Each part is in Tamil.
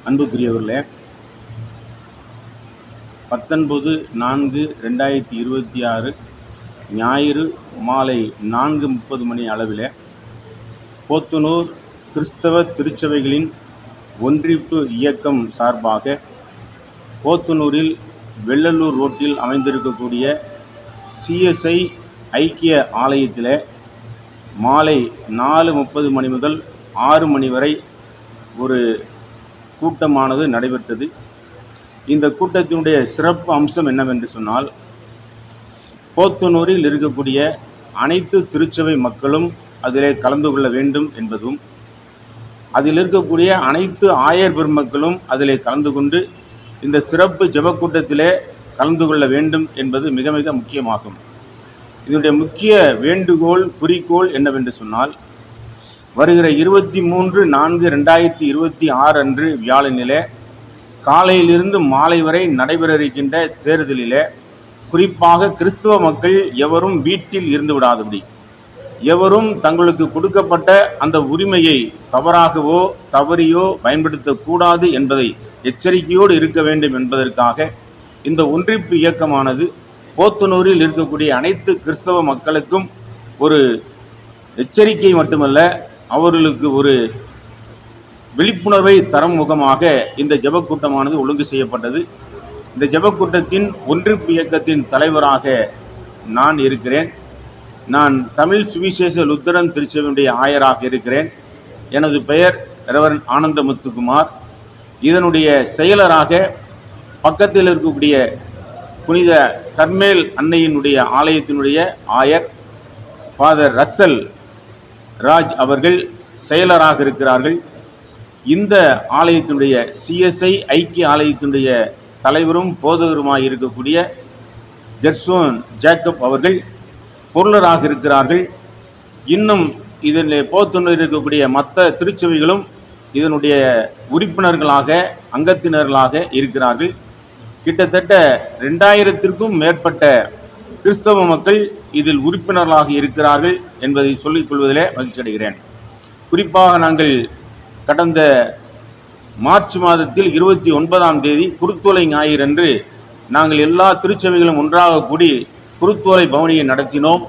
அன்புக்குரியவர்களே, 19/4/2026 ஞாயிறு மாலை 4:30 மணி அளவில் போத்தனூர் கிறிஸ்தவ திருச்சபைகளின் ஒன்றிப்பு இயக்கம் சார்பாக போத்தனூரில் வெள்ளலூர் ரோட்டில் அமைந்திருக்கக்கூடிய CSI ஐக்கிய ஆலயத்தில் மாலை 4:30 மணி முதல் 6 மணி வரை ஒரு கூட்டமானது நடைபெற்றது. இந்த கூட்டத்தினுடைய சிறப்பு அம்சம் என்னவென்று சொன்னால், போத்தனூரில் இருக்கக்கூடிய அனைத்து திருச்சபை மக்களும் அதிலே கலந்து கொள்ள வேண்டும் என்பதும், அதில் இருக்கக்கூடிய அனைத்து ஆயர் பெருமக்களும் அதிலே கலந்து கொண்டு இந்த சிறப்பு ஜெப கூட்டத்திலே கலந்து கொள்ள வேண்டும் என்பது மிக மிக முக்கியமாகும். இதனுடைய முக்கிய வேண்டுகோள், குறிக்கோள் என்னவென்று சொன்னால், வருகிற 23/4/2026 அன்று வியாழனிலே காலையிலிருந்து மாலை வரை நடைபெற இருக்கின்ற தேர்தலிலே குறிப்பாக கிறிஸ்தவ மக்கள் எவரும் வீட்டில் இருந்து விடாதபடி, எவரும் தங்களுக்கு கொடுக்கப்பட்ட அந்த உரிமையை தவறாகவோ தவறியோ பயன்படுத்தக்கூடாது என்பதை எச்சரிக்கையோடு இருக்க வேண்டும் என்பதற்காக இந்த ஒன்றிப்பு இயக்கமானது போத்தனூரில் இருக்கக்கூடிய அனைத்து கிறிஸ்தவ மக்களுக்கும் ஒரு எச்சரிக்கை மட்டுமல்ல, அவர்களுக்கு ஒரு விழிப்புணர்வை தரும் முகமாக இந்த ஜெபக்கூட்டமானது ஒழுங்கு செய்யப்பட்டது. இந்த ஜெபக்கூட்டத்தின் ஒன்றிப்பு இயக்கத்தின் தலைவராக நான் இருக்கிறேன். நான் தமிழ் சுவிசேஷ லுத்தரன் திருச்சபையுடைய ஆயராக இருக்கிறேன். எனது பெயர் ரெவரண்ட் ஆனந்தமுத்துக்குமார். இதனுடைய செயலராக பக்கத்தில் இருக்கக்கூடிய புனித கர்மேல் அன்னையினுடைய ஆலயத்தினுடைய ஆயர் ஃபாதர் ரசல் ராஜ் அவர்கள் செயலராக இருக்கிறார்கள். இந்த ஆலயத்தினுடைய CSI ஐக்கிய ஆலயத்தினுடைய தலைவரும் போதகருமாய் இருக்கக்கூடிய ஜெர்சோன் ஜேக்கப் அவர்கள் பொருளராக இருக்கிறார்கள். இன்னும் இதில் போத்தனூரில் இருக்கக்கூடிய மற்ற திருச்சபைகளும் இதனுடைய உறுப்பினர்களாக அங்கத்தினர்களாக இருக்கிறார்கள். கிட்டத்தட்ட 2000க்கும் மேற்பட்ட கிறிஸ்தவ மக்கள் இதில் உறுப்பினர்களாக இருக்கிறார்கள் என்பதை சொல்லிக் கொள்வதிலே மகிழ்ச்சி அடைகிறேன். குறிப்பாக நாங்கள் கடந்த மார்ச் மாதத்தில் 29ஆம் தேதி குருத்தோலை ஞாயிறு அன்று நாங்கள் எல்லா திருச்சபைகளும் ஒன்றாக கூடி குருத்தோலை பவனியை நடத்தினோம்.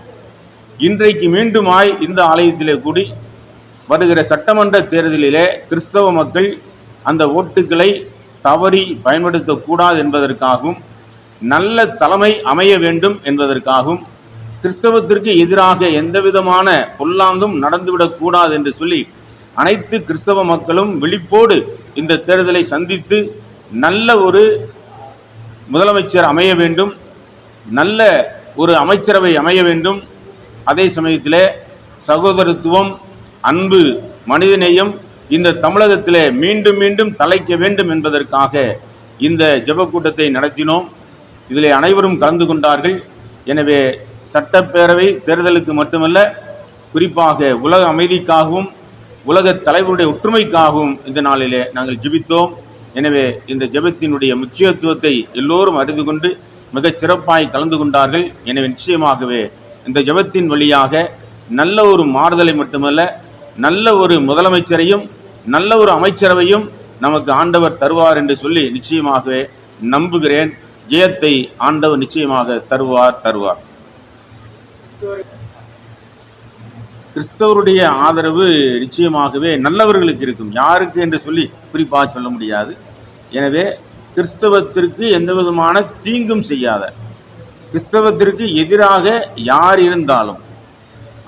இன்றைக்கு மீண்டுமாய் இந்த ஆலயத்திலே கூடி வருகிற சட்டமன்ற தேர்தலிலே கிறிஸ்தவ மக்கள் அந்த ஓட்டுக்களை தவறி பயன்படுத்தக்கூடாது என்பதற்காகவும், நல்ல தலைமை அமைய வேண்டும் என்பதற்காகவும், கிறிஸ்தவத்திற்கு எதிராக எந்தவிதமான பொல்லாங்கும் நடந்துவிடக்கூடாது என்று சொல்லி அனைத்து கிறிஸ்தவ மக்களும் விழிப்போடு இந்த தேர்தலை சந்தித்து நல்ல ஒரு முதலமைச்சர் அமைய வேண்டும், நல்ல ஒரு அமைச்சரவை அமைய வேண்டும், அதே சமயத்திலே சகோதரத்துவம், அன்பு, மனிதநேயம் இந்த தமிழகத்திலே மீண்டும் மீண்டும் தலைக்க வேண்டும் என்பதற்காக இந்த ஜெபக்கூட்டத்தை நடத்தினோம். இதிலே அனைவரும் கலந்து கொண்டார்கள். எனவே சட்டப்பேரவை தேர்தலுக்கு மட்டுமல்ல, குறிப்பாக உலக அமைதிக்காகவும் உலக தலைவருடைய ஒற்றுமைக்காகவும் இந்த நாளிலே நாங்கள் ஜெபித்தோம். எனவே இந்த ஜெபத்தினுடைய முக்கியத்துவத்தை எல்லோரும் அறிந்து கொண்டு மிகச் சிறப்பாய் கலந்து கொண்டார்கள். எனவே நிச்சயமாகவே இந்த ஜெபத்தின் வழியாக நல்ல ஒரு மாறுதலை மட்டுமல்ல, நல்ல ஒரு முதலமைச்சரையும் நல்ல ஒரு அமைச்சரவையும் நமக்கு ஆண்டவர் தருவார் என்று சொல்லி நிச்சயமாகவே நம்புகிறேன். ஜெயத்தை ஆண்டவர் நிச்சயமாக தருவார். கிறிஸ்தவருடைய ஆதரவு நிச்சயமாகவே நல்லவர்களுக்கு இருக்கும், யாருக்கு என்று சொல்லி குறிப்பாக சொல்ல முடியாது. எனவே கிறிஸ்தவத்திற்கு எந்த விதமான தீங்கும் செய்யாத, கிறிஸ்தவத்திற்கு எதிராக யார் இருந்தாலும்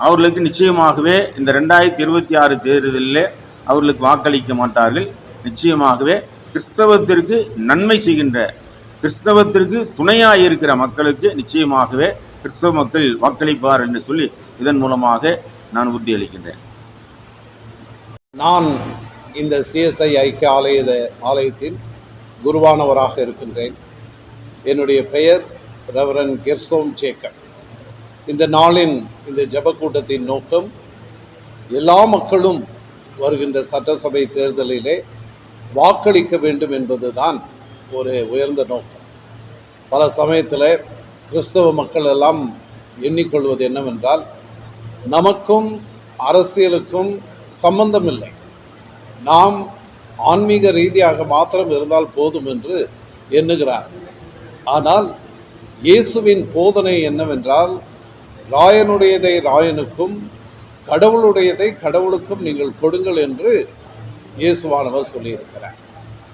அவர்களுக்கு நிச்சயமாகவே இந்த 2026 தேர்தலில் அவர்களுக்கு வாக்களிக்க மாட்டார்கள். நிச்சயமாகவே கிறிஸ்தவத்திற்கு நன்மை செய்கின்ற, கிறிஸ்தவத்திற்கு துணையாக இருக்கிற மக்களுக்கு நிச்சயமாகவே கிறிஸ்தவ மக்கள் வாக்களிப்பார் என்று சொல்லி இதன் மூலமாக நான் உறுதியளிக்கின்றேன். நான் இந்த CSI ஐக்கிய ஆலயத்தின் குருவானவராக இருக்கின்றேன். என்னுடைய பெயர் ரெவரண்ட் ஜெர்சோன் ஜேக்கப். இந்த நாளின் இந்த ஜெபக்கூட்டத்தின் நோக்கம், எல்லா மக்களும் வருகின்ற சட்டசபை தேர்தலிலே வாக்களிக்க வேண்டும் என்பதுதான் ஒரு உயர்ந்த நோக்கம். பல சமயத்தில் கிறிஸ்தவ மக்கள் எல்லாம் எண்ணிக்கொள்வது என்னவென்றால், நமக்கும் அரசியலுக்கும் சம்பந்தம் இல்லை, நாம் ஆன்மீக ரீதியாக மாத்திரம் இருந்தால் போதும் என்று எண்ணுகிறார். ஆனால் இயேசுவின் போதனை என்னவென்றால், ராயனுடையதை ராயனுக்கும் கடவுளுடையதை கடவுளுக்கும் நீங்கள் கொடுங்கள் என்று இயேசுவானவர் சொல்லியிருக்கிறார்.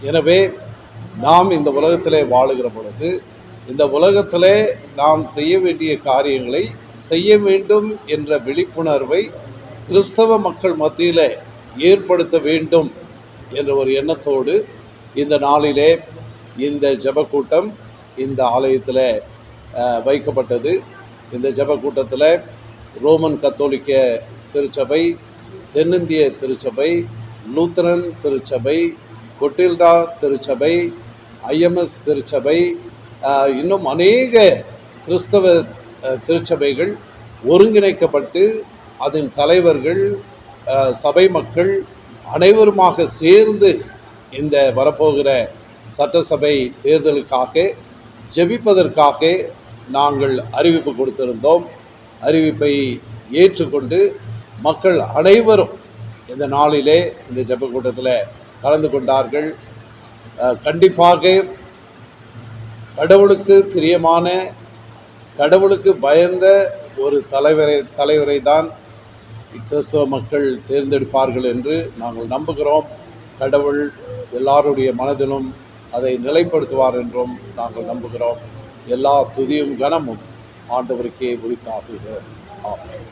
எனவே நாம் இந்த உலகத்திலே வாழுகிற பொழுது இந்த உலகத்திலே நாம் செய்ய வேண்டிய காரியங்களை செய்ய வேண்டும் என்ற விழிப்புணர்வை கிறிஸ்தவ மக்கள் மத்தியில் ஏற்படுத்த வேண்டும் என்ற ஒரு எண்ணத்தோடு இந்த நாளிலே இந்த ஜெபக்கூட்டம் இந்த ஆலயத்தில் வைக்கப்பட்டது. இந்த ஜெபக்கூட்டத்தில் ரோமன் கத்தோலிக்க திருச்சபை, தென்னிந்திய திருச்சபை, லூத்தரன் திருச்சபை, கொட்டில்டா திருச்சபை, ஐஎம்எஸ் திருச்சபை, இன்னும் அநேக கிறிஸ்தவ திருச்சபைகள் ஒருங்கிணைக்கப்பட்டு அதன் தலைவர்கள், சபை மக்கள் அனைவருமாக சேர்ந்து இந்த வரப்போகிற சட்டசபை தேர்தலுக்காக ஜெபிப்பதற்காக நாங்கள் அறிவிப்பு கொடுத்திருந்தோம். அறிவிப்பை ஏற்றுக்கொண்டு மக்கள் அனைவரும் இந்த நாளிலே இந்த ஜெப கூட்டத்தில் கலந்து கொண்டார்கள். கண்டிப்பாக கடவுளுக்கு பிரியமான, கடவுளுக்கு பயந்த ஒரு தலைவரை தான் கிறிஸ்தவ மக்கள் தேர்ந்தெடுப்பார்கள் என்று நாங்கள் நம்புகிறோம். கடவுள் எல்லாருடைய மனதிலும் அதை நிலைப்படுத்துவார் என்றும் நாங்கள் நம்புகிறோம். எல்லா துதியும் கனமும் ஆண்டவருக்கே உரித்தாகுக. ஆமென்.